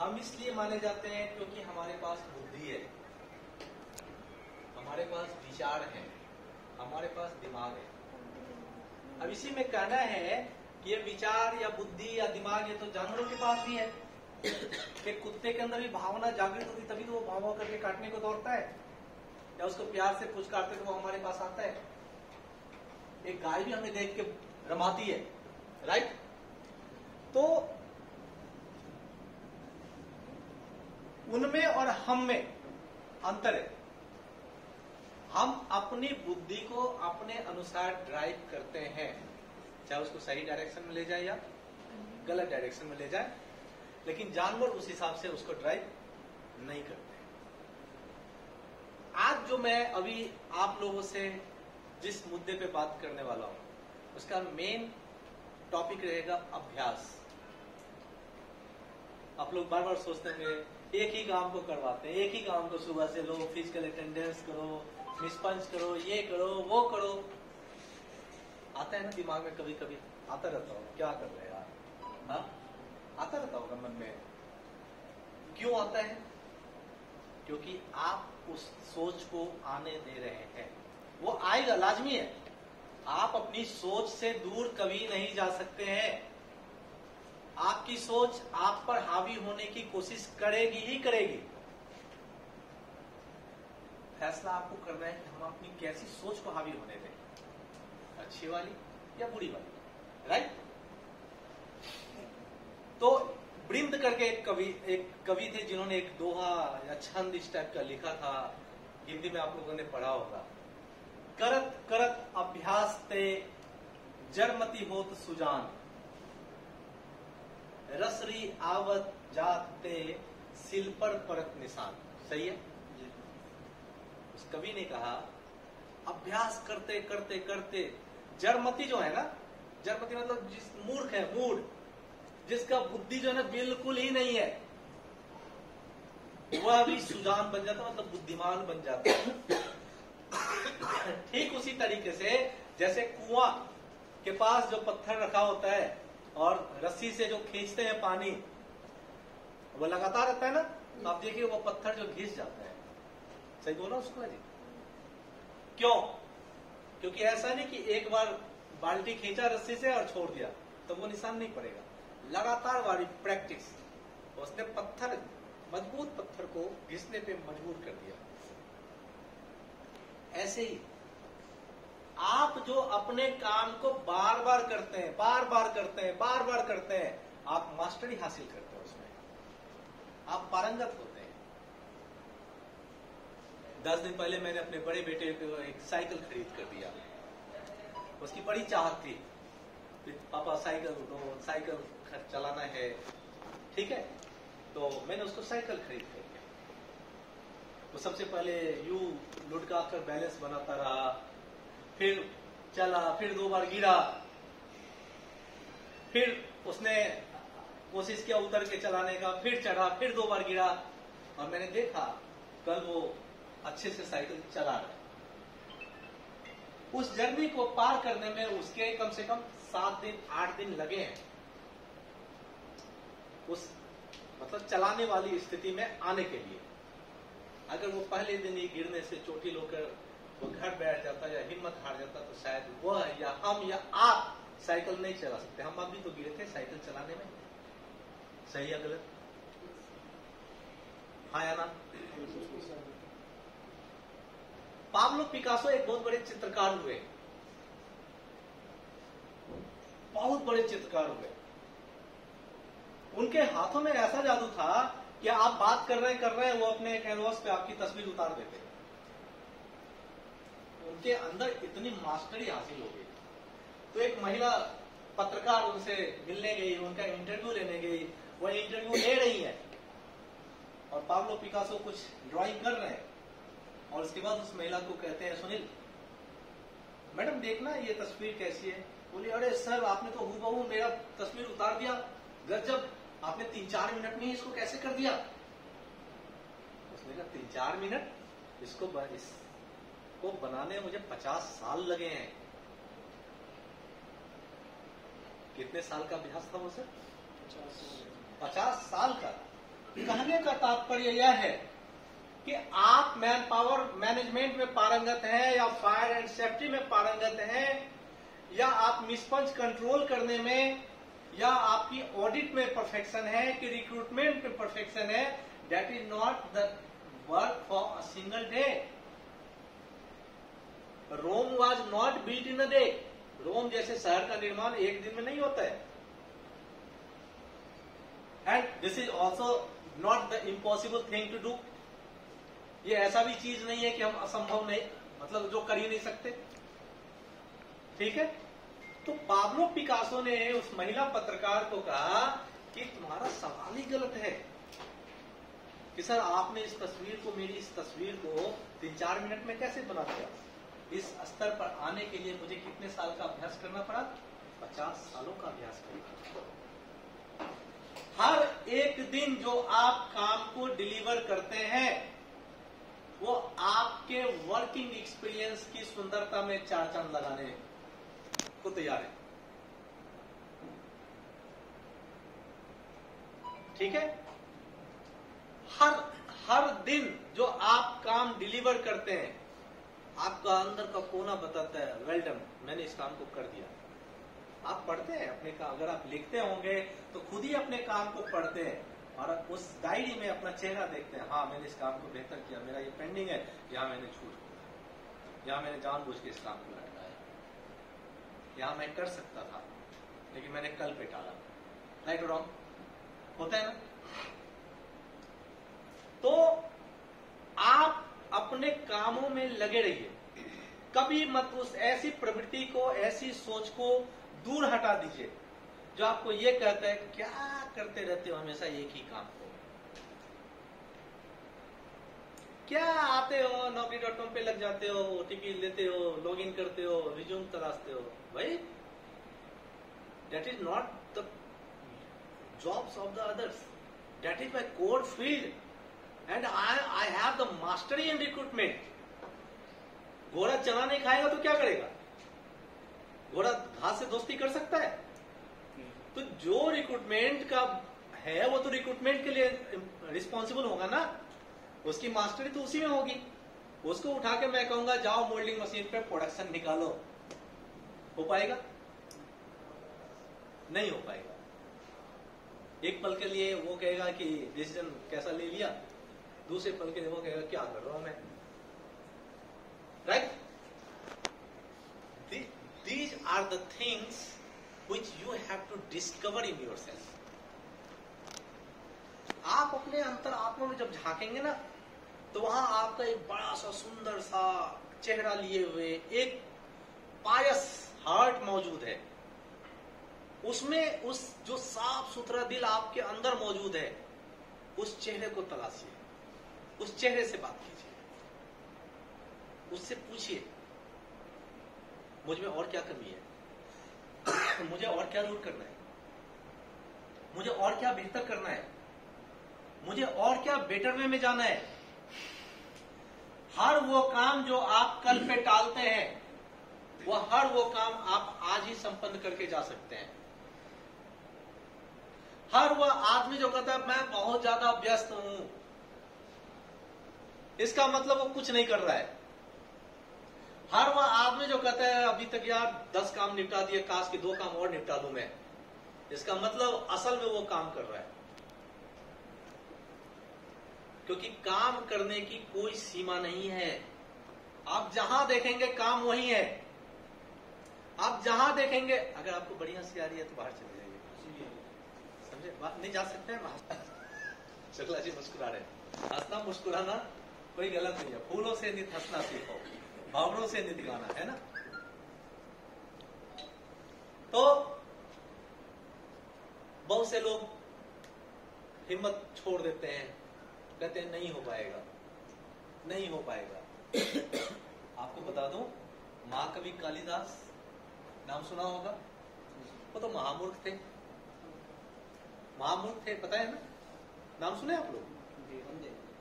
हम इसलिए माने जाते हैं क्योंकि हमारे पास बुद्धि है, हमारे पास विचार है, हमारे पास दिमाग है। अब इसी में कहना है कि ये विचार या बुद्धि या दिमाग ये तो जानवरों के पास भी है। कि कुत्ते के अंदर भी भावना जागृत होती तभी तो वो भाव भाव करके काटने को दौड़ता है, या उसको प्यार से पुचकारते तो वो हमारे पास आता है। एक गाय भी हमें देख के रमाती है, राइट? तो उनमें और हम में अंतर है। हम अपनी बुद्धि को अपने अनुसार ड्राइव करते हैं, चाहे उसको सही डायरेक्शन में ले जाए या गलत डायरेक्शन में ले जाए, लेकिन जानवर उस हिसाब से उसको ड्राइव नहीं करते। आज जो मैं अभी आप लोगों से जिस मुद्दे पे बात करने वाला हूं उसका मेन टॉपिक रहेगा अभ्यास। आप लोग बार बार सोचते हैं एक ही काम को करवाते हैं, एक ही काम को सुबह से लो, फिजिकल अटेंडेंस करो, निष्पंच करो, ये करो वो करो। आता है ना दिमाग में, कभी कभी आता रहता हो क्या कर रहे हैं यार, हाँ आता रहता होगा मन में। क्यों आता है? क्योंकि आप उस सोच को आने दे रहे हैं। वो आएगा, लाजमी है। आप अपनी सोच से दूर कभी नहीं जा सकते हैं। आपकी सोच आप पर हावी होने की कोशिश करेगी ही करेगी। फैसला आपको करना है कि हम अपनी कैसी सोच को हावी होने दें, अच्छी वाली या बुरी वाली, राइट? तो वृंद करके एक कवि थे जिन्होंने एक दोहा या छंद इस टाइप का लिखा था, हिंदी में आप लोगों ने पढ़ा होगा। करत करत अभ्यास ते जरमती होत सुजान, रसरी आवत जाते सिल पर परत निशान। सही है? उस कवि ने कहा अभ्यास करते करते करते, जरमती जो है ना, जरमती मतलब जिस मूर्ख है, मूड, जिसका बुद्धि जो है ना बिल्कुल ही नहीं है, वह भी सुजान बन जाता, मतलब बुद्धिमान बन जाता है। ठीक उसी तरीके से जैसे कुआं के पास जो पत्थर रखा होता है और रस्सी से जो खींचते हैं पानी, वो लगातार रहता है ना, तो आप देखिए वो पत्थर जो घिस जाता है। सही बोला उसको जी? क्यों? क्योंकि ऐसा नहीं कि एक बार बाल्टी खींचा रस्सी से और छोड़ दिया तो वो निशान नहीं पड़ेगा। लगातार वाली प्रैक्टिस, उसने पत्थर, मजबूत पत्थर को घिसने पे मजबूर कर दिया। ऐसे ही आप जो अपने काम को बार बार करते हैं, बार बार करते हैं, बार बार करते हैं, आप मास्टरी हासिल करते हैं, उसमें आप पारंगत होते हैं। 10 दिन पहले मैंने अपने बड़े बेटे को एक साइकिल खरीद कर दिया। उसकी बड़ी चाहत थी, पापा साइकिल दो, साइकिल चलाना है, ठीक है? तो मैंने उसको साइकिल खरीद कर दिया। वो सबसे पहले यूं लुढ़का कर बैलेंस बनाता रहा, फिर चला, फिर 2 बार गिरा, फिर उसने कोशिश किया उतर के चलाने का, फिर चढ़ा, फिर 2 बार गिरा, और मैंने देखा कल वो अच्छे से साइकिल चला रहा है। उस जर्नी को पार करने में उसके कम से कम 7 दिन 8 दिन लगे हैं, उस मतलब चलाने वाली स्थिति में आने के लिए। अगर वो पहले दिन ही गिरने से चोटिल होकर वो घर बैठ जाता या हिम्मत हार जाता तो शायद वह या हम या आप साइकिल नहीं चला सकते। हम अभी तो गिरे थे साइकिल चलाने में। सही या गलत? हाँ या ना? पाब्लो पिकासो एक बहुत बड़े चित्रकार हुए, बहुत बड़े चित्रकार हुए। उनके हाथों में ऐसा जादू था कि आप बात कर रहे हैं वो अपने कैनवास पे आपकी तस्वीर उतार देते। उनके अंदर इतनी मास्टरी हासिल हो गई। तो एक महिला पत्रकार उनसे मिलने गई, उनका इंटरव्यू लेने गई। वो इंटरव्यू ले रही है और पाब्लो पिकासो कुछ ड्राइंग कर रहे हैं, और उसके बाद उस महिला को कहते हैं, सुनील मैडम देखना ये तस्वीर कैसी है। बोली अरे सर आपने तो हूबहू मेरा तस्वीर उतार दिया, गजब, आपने 3-4 मिनट में इसको कैसे कर दिया। उसने कहा 3-4 मिनट, इसको बनाने में मुझे 50 साल लगे हैं। कितने साल का अभ्यास था वो सर? 50 साल का। कहने का तात्पर्य यह है कि आप मैन पावर मैनेजमेंट में पारंगत हैं, या फायर एंड सेफ्टी में पारंगत हैं, या आप मिसपंच कंट्रोल करने में, या आपकी ऑडिट में परफेक्शन है, कि रिक्रूटमेंट में परफेक्शन है, that is not the work for a single day. Rome was not built in a day. Rome जैसे शहर का निर्माण एक दिन में नहीं होता है. And this is also not the impossible thing to do. ये ऐसा भी चीज नहीं है कि हम असंभव नहीं, मतलब जो कर ही नहीं सकते. ठीक है. तो पाब्लो पिकासो ने उस महिला पत्रकार को कहा कि तुम्हारा सवाल ही गलत है, कि सर आपने इस तस्वीर को, मेरी इस तस्वीर को 3-4 मिनट में कैसे बना दिया. इस स्तर पर आने के लिए मुझे कितने साल का अभ्यास करना पड़ा? 50 सालों का अभ्यास करना पड़ा. हर एक दिन जो आप काम को डिलीवर करते हैं वो आपके वर्किंग एक्सपीरियंस की सुंदरता में 4 चांद लगाने को तैयार है. ठीक है. हर दिन जो आप काम डिलीवर करते हैं, आपका अंदर का कोना बताता है वेल डन, मैंने इस काम को कर दिया. आप पढ़ते हैं अपने काम, अगर आप लिखते होंगे तो खुद ही अपने काम को पढ़ते हैं और उस डायरी में अपना चेहरा देखते हैं. हाँ, मैंने इस काम को बेहतर किया, मेरा ये पेंडिंग है, यहाँ मैंने छूट किया, यहाँ मैंने जानबूझ के इस काम को लटकाया, यहाँ मैं कर सकता था लेकिन मैंने कल पे टाला. राइट और रॉन्ग होता है ना. तो आप अपने कामों में लगे रहिए. कभी मत उस ऐसी प्रवृत्ति को, ऐसी सोच को दूर हटा दीजिए जो आपको ये कहता है क्या करते रहते हो हमेशा एक ही काम को. क्या आते हो, naukri.com पे लग जाते हो, ओटीपी लेते हो, लॉगिन करते हो, रिज्यूम तलाशते हो. भाई that is not the jobs of the others. That is my core field and I have the mastery in recruitment. घोड़ा चना नहीं खाएगा तो क्या करेगा? घोड़ा घास से दोस्ती कर सकता है? तो जो रिक्रूटमेंट का है वो तो रिक्रूटमेंट के लिए रिस्पॉन्सिबल होगा ना. उसकी मास्टरी तो उसी में होगी. उसको उठा के मैं कहूंगा जाओ मोल्डिंग मशीन पे प्रोडक्शन निकालो, हो पाएगा? नहीं हो पाएगा. एक पल के लिए वो कहेगा कि डिसीजन कैसा ले लिया, दूसरे पल के लिए वो कहेगा क्या कर रहा हूं मैं. Right. These are the things which you have to discover in yourself. आप अपने अंतर आत्मा में जब झांकेंगे ना तो वहां आपका एक बड़ा सा सुंदर सा चेहरा लिए हुए एक पायस हार्ट मौजूद है. उसमें उस जो साफ सुथरा दिल आपके अंदर मौजूद है, उस चेहरे को तलाशिए, उस चेहरे से बात कीजिए, उससे पूछिए मुझ में और क्या कमी है, मुझे और क्या दूर करना है, मुझे और क्या बेहतर करना है, मुझे और क्या बेटर वे में जाना है. हर वो काम जो आप कल पे टालते हैं, वह हर वो काम आप आज ही संपन्न करके जा सकते हैं. हर वह आदमी जो कहता है मैं बहुत ज्यादा व्यस्त हूं, इसका मतलब वो कुछ नहीं कर रहा है. हर वह आदमी जो कहता है अभी तक यार 10 काम निपटा दिए, काश के 2 काम और निपटा दूं मैं, इसका मतलब असल में वो काम कर रहा है. क्योंकि काम करने की कोई सीमा नहीं है. आप जहां देखेंगे काम वही है. आप जहां देखेंगे, अगर आपको बड़ी हंसी आ रही है तो बाहर चले जाइए, समझे? बात नहीं जा सकते हैं. शुक्ला जी मुस्कुरा रहे. हंसना मुस्कुराना कोई गलत नहीं है. फूलों से नित हंसना सीखो, भावनों से नित गाना, है ना. तो बहुत से लोग हिम्मत छोड़ देते हैं, कहते हैं नहीं हो पाएगा, नहीं हो पाएगा. आपको बता दूं, महाकवि कालिदास नाम सुना होगा. वो तो महामूर्ख थे. महामूर्ख थे, पता है ना, नाम सुने आप लोग?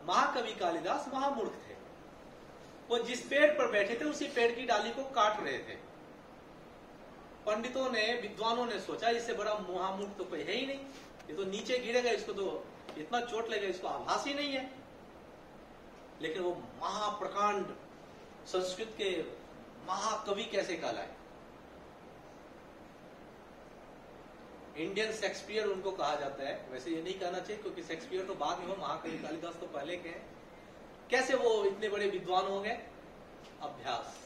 महाकवि कालिदास महामूर्ख थे. वो जिस पेड़ पर बैठे थे उसी पेड़ की डाली को काट रहे थे. पंडितों ने, विद्वानों ने सोचा इससे बड़ा महामूर्ख तो कोई है ही नहीं, ये तो नीचे गिरेगा, इसको तो इतना चोट लगेगा इसको आभास ही नहीं है, लेकिन वो महाप्रकांड संस्कृत के महाकवि कैसे कहलाए। इंडियन शेक्सपियर उनको कहा जाता है। वैसे ये नहीं कहना चाहिए क्योंकि शेक्सपियर तो बाद में हो, महाकवि कालिदास तो पहले के हैं। कैसे वो इतने बड़े विद्वान हो गए? अभ्यास।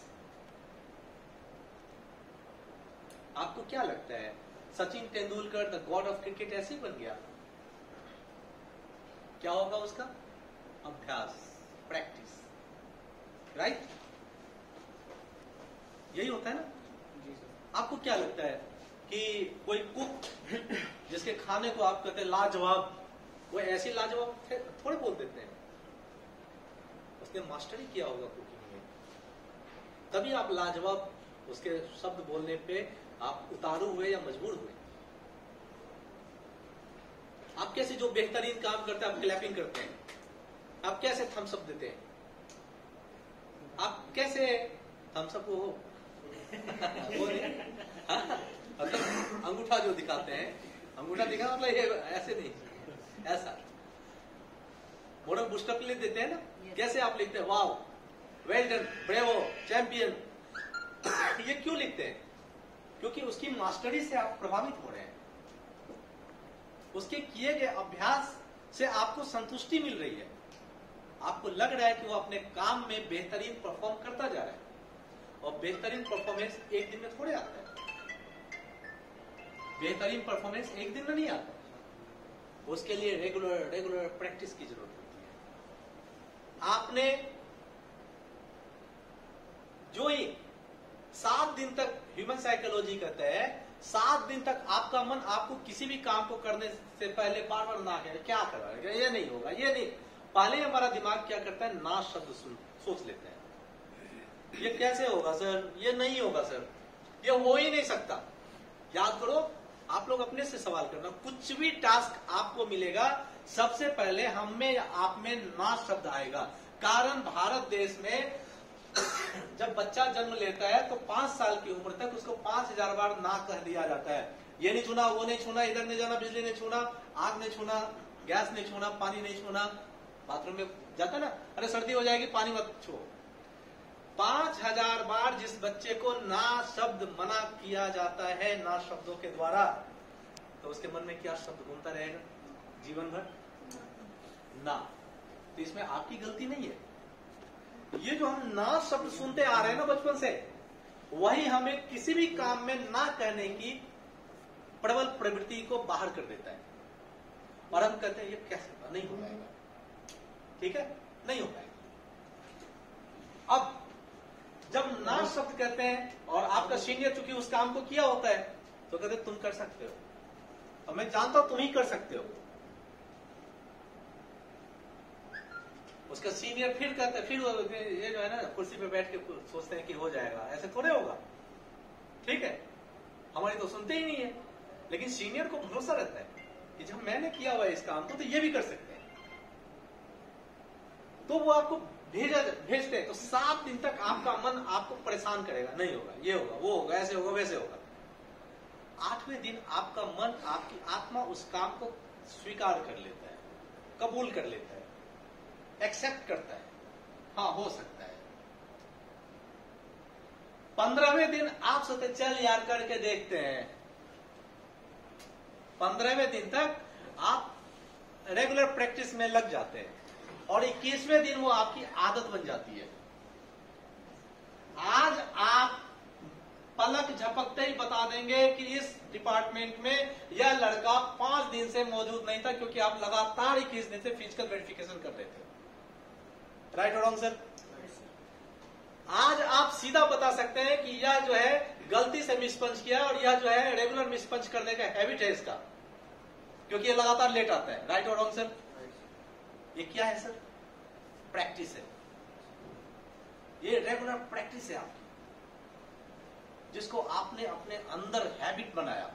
आपको क्या लगता है Sachin Tendulkar the God of cricket ऐसे ही बन गया? क्या होगा उसका? अभ्यास, प्रैक्टिस, राइट? यही होता है ना? जी सर। आपको क्या लगता है कि कोई कुक जिसके खाने को आप कहते हैं लाजवाब, वो ऐसी लाजवाब थोड़े बोल देते हैं, उसने मास्टरी किया होगा कुकिंग में, तभी आप लाजवाब उसके शब्द बोलने पे आप उतारू हुए या मजबूर हुए। आप कैसे जो बेहतरीन काम करते हैं आप क्लैपिंग करते हैं, आप कैसे थम्स अप देते हैं, आप कैसे थम्स अप हो मतलब अंगूठा जो दिखाते हैं, अंगूठा दिखा मतलब ये ऐसे नहीं, ऐसा मोरल बुस्टअप लिख देते हैं ना। कैसे आप लिखते हैं? वाव, वेल डन, ब्रेवो, चैंपियन। ये क्यों लिखते हैं? क्योंकि उसकी मास्टरी से आप प्रभावित हो रहे हैं, उसके किए गए अभ्यास से आपको संतुष्टि मिल रही है, आपको लग रहा है कि वो अपने काम में बेहतरीन परफॉर्म करता जा रहा है। और बेहतरीन परफॉर्मेंस एक दिन में थोड़े आता है, बेहतरीन परफॉर्मेंस एक दिन में नहीं आता, उसके लिए रेगुलर प्रैक्टिस की जरूरत होती है। आपने जो ही 7 दिन तक, ह्यूमन साइकोलॉजी कहता है 7 दिन तक आपका मन आपको किसी भी काम को करने से पहले बार बार ना कहे क्या कर रहा है, ये नहीं होगा, ये नहीं। पहले हमारा दिमाग क्या करता है? ना शब्द सोच लेते हैं, ये कैसे होगा सर, ये नहीं होगा सर, ये हो ही नहीं सकता। याद करो, आप लोग अपने से सवाल करना, कुछ भी टास्क आपको मिलेगा सबसे पहले हम में या आप में ना शब्द आएगा। कारण भारत देश में जब बच्चा जन्म लेता है तो 5 साल की उम्र तक उसको 5000 बार ना कह दिया जाता है। ये नहीं छूना, वो नहीं छूना, इधर नहीं जाना, बिजली नहीं छूना, आग नहीं छूना, गैस नहीं छूना, पानी नहीं छूना। बाथरूम में जाता ना, अरे सर्दी हो जाएगी पानी मत छो। 5000 बार जिस बच्चे को ना शब्द मना किया जाता है, ना शब्दों के द्वारा, तो उसके मन में क्या शब्द घूमता रहेगा जीवन भर? ना। तो इसमें आपकी गलती नहीं है। ये जो हम ना शब्द सुनते आ रहे हैं ना बचपन से, वही हमें किसी भी काम में ना कहने की प्रबल प्रवृत्ति को बाहर कर देता है। और हम कहते हैं ये कैसे नहीं हो पाएगा, ठीक है, नहीं हो पाएगा। अब जब ना शब्द कहते हैं और आपका सीनियर चूंकि उस काम को किया होता है तो कहते तुम कर सकते हो, और मैं जानता हूं तुम ही कर सकते हो। उसका सीनियर फिर कहता है, फिर ये जो है ना कुर्सी पे बैठ के सोचते हैं कि हो जाएगा, ऐसे थोड़े होगा, ठीक है, हमारी तो सुनते ही नहीं है। लेकिन सीनियर को भरोसा रहता है कि जब मैंने किया हुआ इस काम को तो ये भी कर सकते हैं, तो वो आपको भेजते हैं। तो 7 दिन तक आपका मन आपको परेशान करेगा, नहीं होगा, ये होगा, वो होगा, ऐसे होगा, वैसे होगा। 8वें दिन आपका मन, आपकी आत्मा उस काम को स्वीकार कर लेता है, कबूल कर लेता है, एक्सेप्ट करता है, हाँ हो सकता है। 15वें दिन आप सोचते चल यार करके देखते हैं। 15वें दिन तक आप रेगुलर प्रैक्टिस में लग जाते हैं और 21वें दिन वो आपकी आदत बन जाती है। आज आप पलक झपकते ही बता देंगे कि इस डिपार्टमेंट में यह लड़का 5 दिन से मौजूद नहीं था, क्योंकि आप लगातार 21 दिन से फिजिकल वेरिफिकेशन कर रहे थे। राइट और रॉन्ग सर? आज आप सीधा बता सकते हैं कि यह जो है गलती से मिसपंच किया और यह जो है रेगुलर मिसपंच करने का हैबिट है इसका, क्योंकि ये लगातार लेट आता है। राइट और रॉन्ग सर? ये क्या है सर? प्रैक्टिस है। ये रेगुलर प्रैक्टिस है आपकी, जिसको आपने अपने अंदर हैबिट बनाया।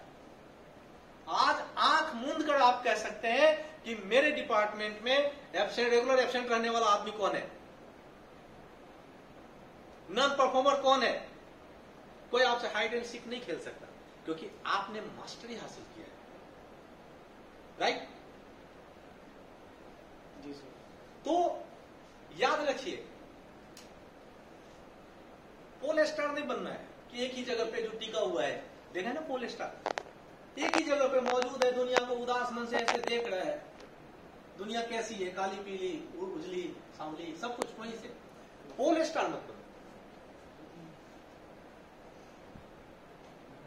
आज आंख मूंद कर आप कह सकते हैं कि मेरे डिपार्टमेंट में रेगुलर एब्सेंट रहने वाला आदमी कौन है, नॉन परफॉर्मर कौन है। कोई आपसे हाइड एंड सीक नहीं खेल सकता, क्योंकि आपने मास्टरी हासिल किया है। राइट? तो याद रखिए, पोल स्टार नहीं बनना है कि एक ही जगह पे जो टिका हुआ है। देखा है ना, पोल स्टार एक ही जगह पे मौजूद है, दुनिया को उदास मन से ऐसे देख रहा है, दुनिया कैसी है, काली पीली उजली सांवली सब कुछ वहीं से। पोल स्टार मत बनो,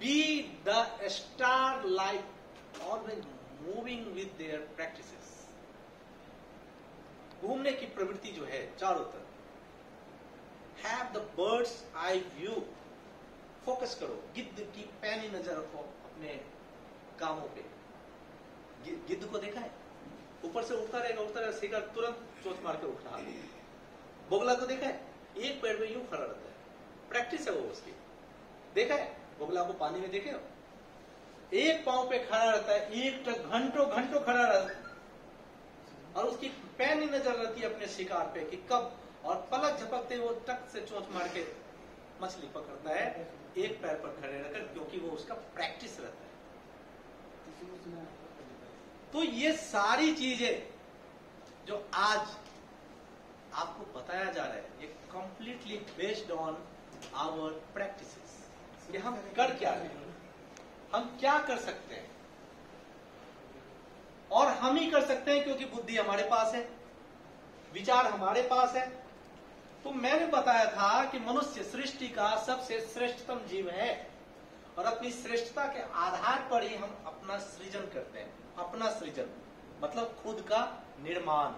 be the star like always moving with their practices. घूमने की प्रवृत्ति जो है चारों तरफ, have the birds eye view, focus करो, गिद्ध की पैनी नजर रखो अपने कामों पे। गिद्ध को देखा है, ऊपर से उठता रहेगा शिकार तुरंत चोट मार के उठा। बोगला को देखा है, एक पैर में यूं खड़ा रहता है, प्रैक्टिस है वो उसकी। देखा है बोगला को पानी में, देखे हो, एक पांव पे खड़ा रहता है, एक तक घंटों घंटों खड़ा रहता है, और उसकी पैनी नजर रहती है अपने शिकार पे कि कब, और पलक झपकते वो टक से चोंच मार के मछली पकड़ता है एक पैर पर खड़े रहकर, क्योंकि वो उसका प्रैक्टिस रहता है। तो ये सारी चीजें जो आज आपको बताया जा रहा है, ये completely based on our practices, कि हम कर क्या रहे हैं, हम क्या कर सकते हैं, और हम ही कर सकते हैं क्योंकि बुद्धि हमारे पास है, विचार हमारे पास है। तो मैंने बताया था कि मनुष्य सृष्टि का सबसे श्रेष्ठतम जीव है, और अपनी श्रेष्ठता के आधार पर ही हम अपना सृजन करते हैं। अपना सृजन मतलब खुद का निर्माण।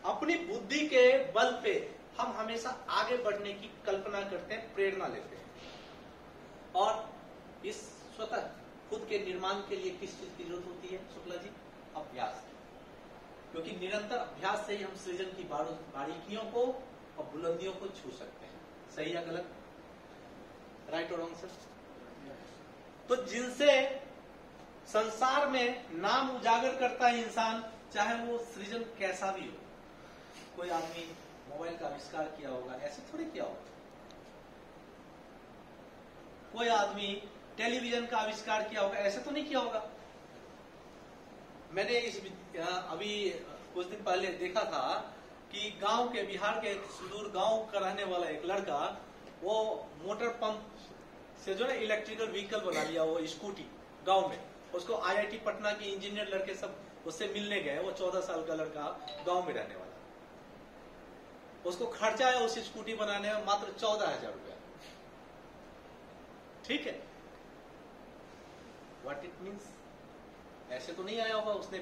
अपनी बुद्धि के बल पे हम हमेशा आगे बढ़ने की कल्पना करते हैं, प्रेरणा लेते हैं, और इस स्वतः खुद के निर्माण के लिए किस चीज की जरूरत होती है शुक्ला जी? अभ्यास। क्योंकि निरंतर अभ्यास से ही हम सृजन की बारीकियों को और बुलंदियों को छू सकते हैं। सही या गलत? राइट और रॉन्ग सर? तो जिनसे संसार में नाम उजागर करता है इंसान, चाहे वो सृजन कैसा भी हो। कोई आदमी मोबाइल का आविष्कार किया होगा, ऐसे थोड़ी किया होगा। कोई आदमी टेलीविजन का आविष्कार किया होगा, ऐसे तो नहीं किया होगा। मैंने अभी कुछ दिन पहले देखा था कि गांव के, बिहार के सुदूर गांव का रहने वाला एक लड़का, वो मोटर पंप से जो है इलेक्ट्रिकल व्हीकल बना लिया, वो स्कूटी गांव में। उसको आईआईटी पटना के इंजीनियर लड़के सब उससे मिलने गए। वो 14 साल का लड़का, गांव में रहने वाला। उसको खर्चा है उस स्कूटी बनाने में मात्र 14,000 रुपया। ठीक है, व्हाट इट मीन्स? ऐसे तो नहीं आया होगा, उसने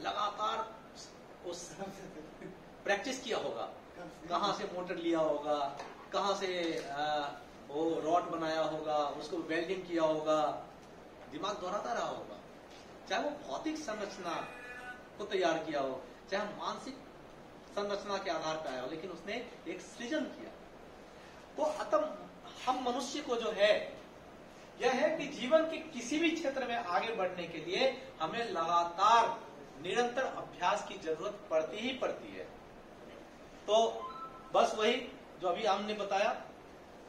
लगातार उस प्रैक्टिस किया होगा, कहां से मोटर लिया होगा, कहां से वो रॉड बनाया होगा, उसको वेल्डिंग किया होगा, दिमाग दोहराता रहा होगा। चाहे वो भौतिक संरचना को तैयार किया हो, चाहे मानसिक संरचना के आधार पर आया हो, लेकिन उसने एक सृजन किया। तो अतः हम मनुष्य को जो है यह है कि जीवन के किसी भी क्षेत्र में आगे बढ़ने के लिए हमें लगातार निरंतर अभ्यास की जरूरत पड़ती ही पड़ती है। तो बस वही जो अभी हमने बताया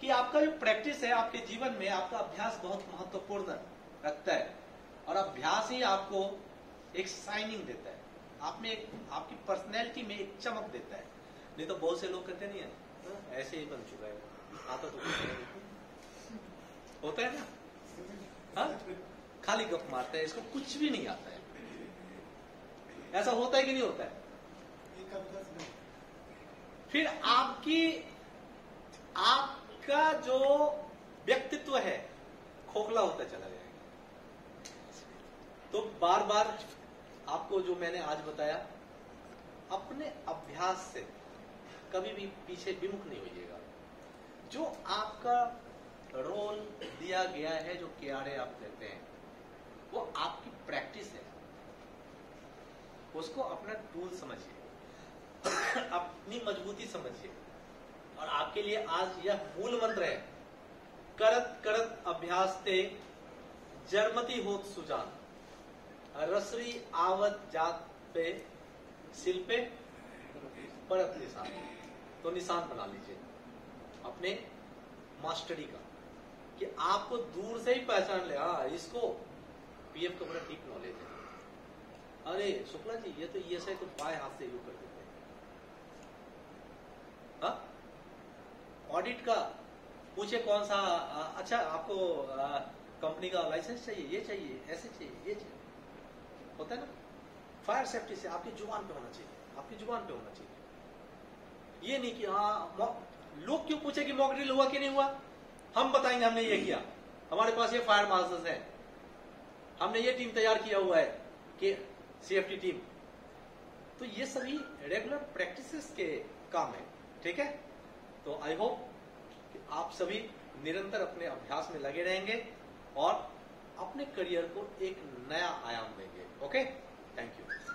कि आपका जो प्रैक्टिस है, आपके जीवन में आपका अभ्यास बहुत महत्वपूर्ण रखता है, और अभ्यास ही आपको एक शाइनिंग देता है, आप में एक, आपकी पर्सनैलिटी में एक चमक देता है। नहीं तो बहुत से लोग कहते नहीं है ऐसे ही बन चुका है, आता तो होता है ना, हाँ? खाली गप मारता है, इसको कुछ भी नहीं आता है। ऐसा होता है कि नहीं होता है? फिर आपका जो व्यक्तित्व है खोखला होता चला जाएगा। तो बार बार आपको जो मैंने आज बताया, अपने अभ्यास से कभी भी पीछे विमुख नहीं होइएगा। जो आपका रोल दिया गया है, जो कियारे आप देते हैं, वो आपकी प्रैक्टिस है। उसको अपना टूल समझिए, अपनी मजबूती समझिए। और आपके लिए आज यह मूल मंत्र है, करत करत अभ्यास ते जर्मती होत सुजान, रसरी आवत जात पे सिल पे परत निशान। तो निशान बना लीजिए अपने मास्टरी का, कि आपको दूर से ही पहचान ले, हाँ इसको पीएफ का बड़ा डीप नॉलेज है। अरे शुक्ला जी, ये तो ये से तो बाएं हाथ से यूज कर देते हैं, ऑडिट का पूछे कौन सा अच्छा आपको कंपनी का लाइसेंस चाहिए, ये चाहिए, ऐसे चाहिए, ये चाहिए, होता है ना। फायर सेफ्टी से आपकी जुबान पे होना चाहिए, आपकी जुबान पे होना चाहिए। ये नहीं कि लोग क्यों पूछे कि मॉक ड्रिल हुआ कि नहीं हुआ, हम बताएंगे हमने ये किया, हमारे पास ये फायर मार्शल्स है, हमने ये टीम तैयार किया हुआ है कि सीएफटी टीम। तो ये सभी रेगुलर प्रैक्टिसेस के काम है, ठीक है। तो आई होप कि आप सभी निरंतर अपने अभ्यास में लगे रहेंगे और अपने करियर को एक नया आयाम देंगे। Okay, thank you.